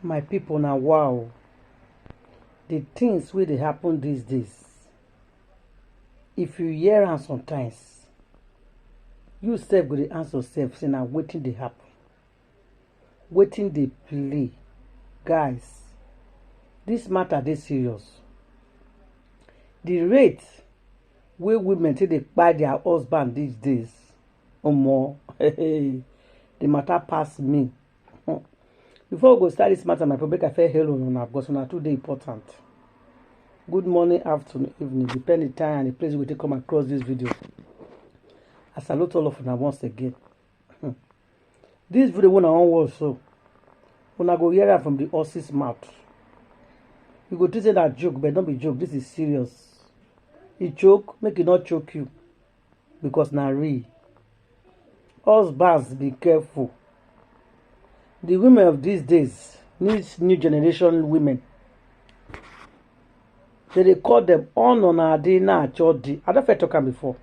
My people, now wow, the things wey dey happen these days, if you hear am sometimes, you sef go dey ask yourself say na wetin dey happen, wetin dey play. Guys, this matter dey serious. The rate wey women take dey kpai their husband these days, omo, the matter pass me. Before we go start this matter, my people, make I first hail una because una too dey important. Good morning, afternoon, evening, depending the time and the place we take come across this video. I salute all of una once again. This video when I wan watch so, una go hear am from the horse's mouth. You go think say na joke, but don't be joke. This is serious. E choke, make it not choke you, because na real. Husbands, be careful. The women of these days, these new generation women, they call them ononadi na chodi. I don't talk am before.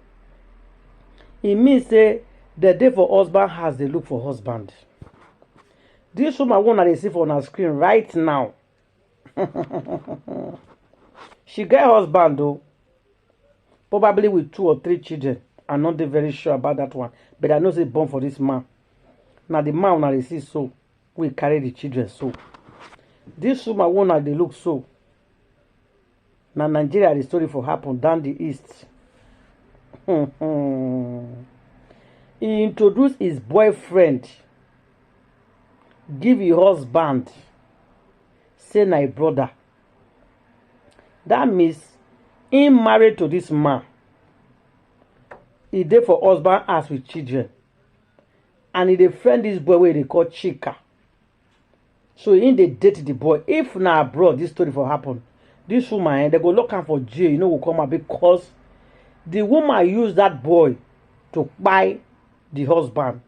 It means say the day for husband has they look for husband. This woman one they see for on her screen right now. She get husband though, probably with 2 or 3 children. I'm not very sure about that one, but I know say born for this man. Now the man when they see so, we carry the children so. This woman one they look so. Now Nigeria the story for happen down the east. He introduced his boyfriend, give his husband, say na brother. That means he married to this man. He dey for husband as with children. And he dey friend this boy where they call Chika. So in they date the boy. If na abroad this story for happen, this woman they go look am for jail, you know, will come out because the woman used that boy to buy the husband.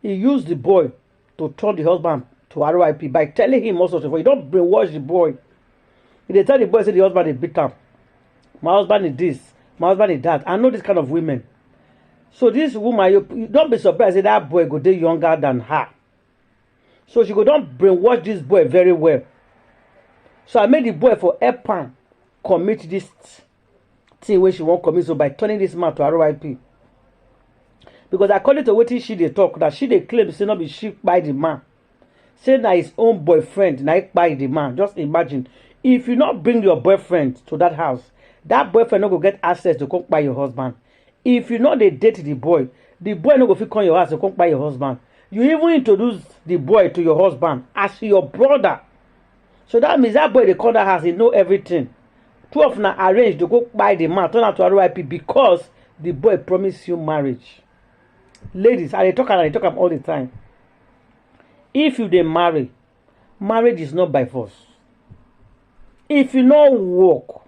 He used the boy to turn the husband to RIP by telling him also you don't brainwash the boy. If they tell the boy say the husband is beat up, my husband is this, my husband is that. I know this kind of women. So this woman, you don't be surprised that that boy go dey younger than her. So she go don't brainwash this boy very well. So I made the boy for help am commit this thing where she won't commit. So by turning this man to RIP. Because according to what she dey talk, that she dey claim say not be she by the man. Say na his own boyfriend, na he by the man. Just imagine. If you not bring your boyfriend to that house, that boyfriend not go get access to come by your husband. If you not dey date the boy no go fit come your house to come by your husband. You even introduce the boy to your husband as your brother. So that means that boy they come that house, he know everything. 2 of them arrange to go buy the man, turn out to RIP because the boy promised you marriage. Ladies, I talk all the time. If you dey marry, marriage is not by force. If you no work,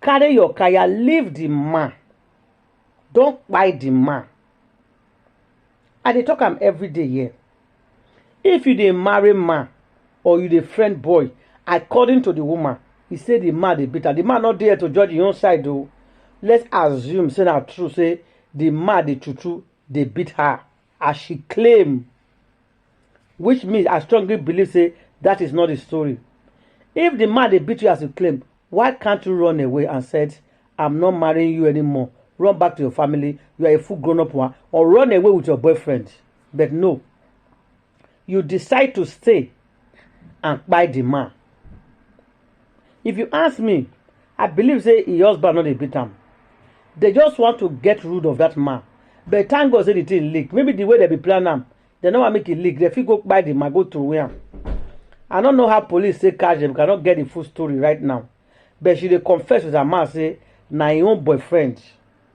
carry your kaya, leave the man. Don't buy the man. I dey talk am every day here. If you dey marry man or you dey friend boy, according to the woman, he say the man dey beat her. The man not there to judge your own side though. Let's assume say na true, say the man dey true they beat her as she claim. Which means I strongly believe say that is not the story. If the man they beat you as you claim, why can't you run away and said, I'm not marrying you anymore? Run back to your family. You are a full grown-up one. Or run away with your boyfriend. But no. You decide to stay and buy the man. If you ask me, I believe say his husband not a beat him. They just want to get rid of that man. But thank God say the thing leak. Maybe the way they be planning, they don't want to make it leak. They feel go buy the man, go to where. I don't know how police say catch them. Cannot get the full story right now. But she dey confess with her man say na her own boyfriend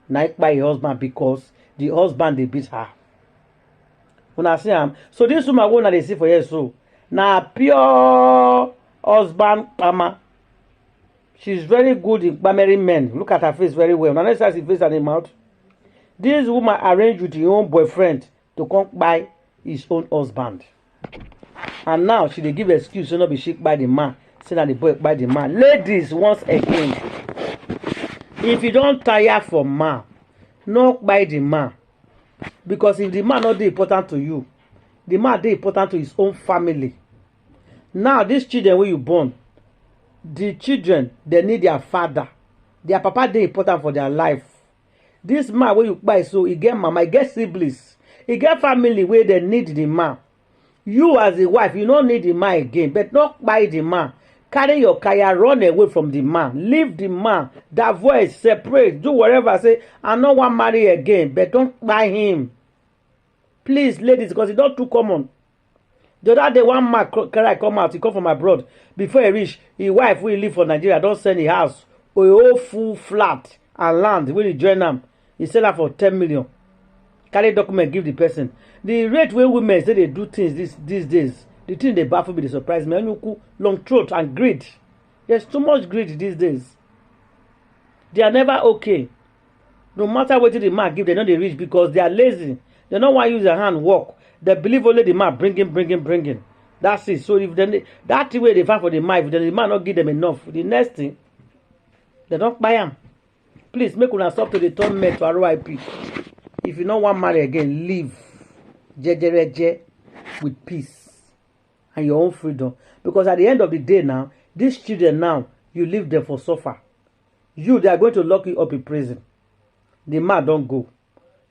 na by her husband because the husband they beat her. When I see him, so this woman one they see for here so na pure husband pama. She's very good in marrying men. Look at her face very well. Now let's see her face and her mouth. This woman arranged with her own boyfriend to come buy his own husband. And now she dey give excuse to not be shaped by the man. Say that the boy by the man. Ladies, once again, if you don't tire for man, not by the man. Because if the man not dey important to you, the man dey important to his own family. Now these children wey you born, the children they need their father. Their papa dey important for their life. This man wey you buy, so he get mama, he get siblings, he get family where they need the man. You as a wife, you don't need the man again, but not buy the man. Carry your kaya, run away from the man. Leave the man. That voice, separate, do whatever. Say, I no want marry again, but don't buy him. Please, ladies, because it's not too common. The other day, one man cry come out, he come from abroad. Before he reach, his wife will live for Nigeria, don't send his house. Or a whole full flat and land, will he join them? He sell that for 10 million. Carry document, give the person. The rate where women say they do things these days, the thing they baffle me, they surprise me. Long throat and greed. There's too much greed these days. They are never okay. No matter what the man give, they know they rich because they are lazy. They don't want to use their hand work. They believe only the man bringing. That's it. So if then that way they find for the man, if the man not give them enough, the next thing, they don't buy them. Please make una stop to the turn men to RIP. If you don't want marry again, leave. Jejereje with peace and your own freedom. Because at the end of the day now, these children now, you leave them for suffer. You, they are going to lock you up in prison. The man don't go.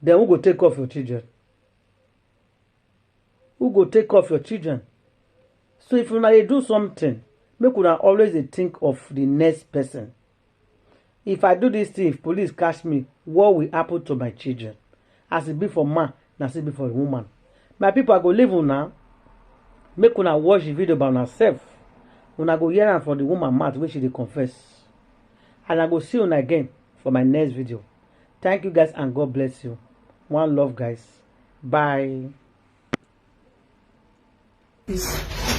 Then who go take off your children? Who go take off your children? So if you now do something, make una always think of the next person. If I do this thing, if police catch me, what will happen to my children? As it be for man, as it be for a woman. My people, I go leave una. Make una watch the video about herself. Una go hear am for the woman mouth which she dey confess. And I go see una again for my next video. Thank you guys and God bless you. One love, guys. Bye.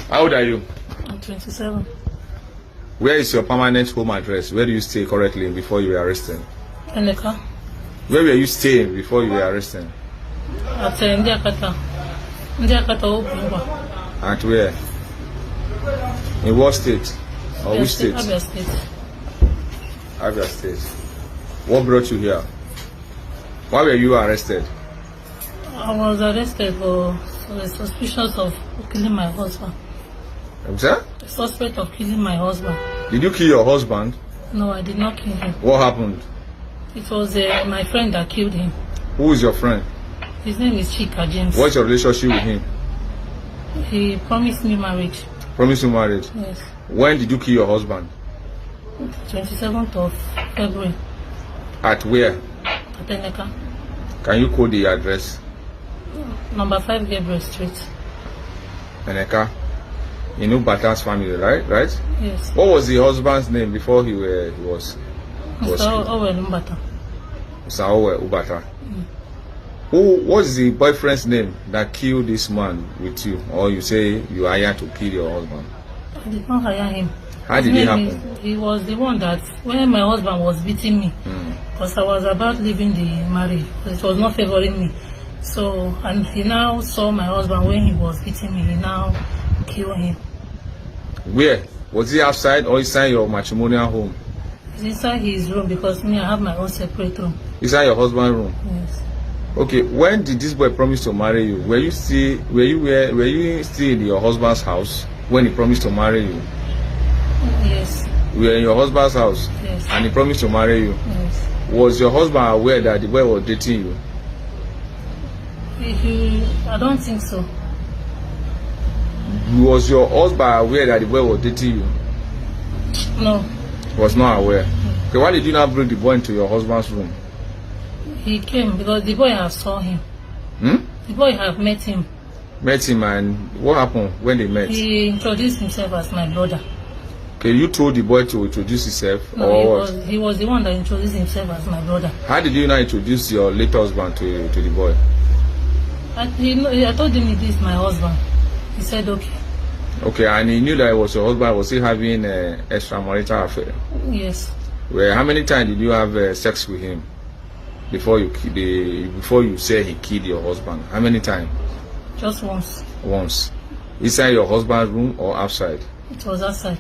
How old are you? I'm 27. Where is your permanent home address? Where do you stay currently before you were arrested? Etiko. Where were you staying before you were arrested? At Ndiakata. Ndiakata Openwa. At where? In what state? Or which state? Ibeh State. Abia State. What brought you here? Why were you arrested? I was arrested for the suspicions of killing my husband. Sir? The suspect of killing my husband. Did you kill your husband? No, I did not kill him. What happened? It was my friend that killed him. Who is your friend? His name is Chika James. What's your relationship with him? He promised me marriage. Promised you marriage? Yes. When did you kill your husband? 27th of February. At where? At Etiko. Can you code the address? Number 5 Gabriel Street. Eneka. You know Bata's family, right? Right? Yes. What was the husband's name before he was Mr. Owen Mbata. Mr. Owen Ubata. What's the boyfriend's name that killed this man with you? Or you say you hired to kill your husband? I did not hire him. How did it happen? He was the one that, when my husband was beating me, because I was about leaving the marriage, it was not favoring me. So, and he now saw my husband when he was beating me, he now killed him. Where? Was he outside or inside your matrimonial home? It's inside his room because me, I have my own separate room. Inside your husband's room? Yes. Okay, when did this boy promise to marry you? Were you still in your husband's house when he promised to marry you? Yes. You were in your husband's house? Yes. And he promised to marry you? Yes. Was your husband aware that the boy was dating you? I don't think so. Was your husband aware that the boy was dating you? No. Was not aware. Okay, why did you not bring the boy into your husband's room? He came because the boy have saw him. The boy have met him. Met him, and what happened when they met? He introduced himself as my brother. Okay, you told the boy to introduce himself? No, or he was the one that introduced himself as my brother. How did you not introduce your late husband to the boy? I told him this is my husband. He said okay. Okay, and he knew that it was your husband. Was he having an extramarital affair? Yes. Well, how many times did you have sex with him before you say he killed your husband? How many times? Just once. Once. Inside your husband's room or outside? It was outside.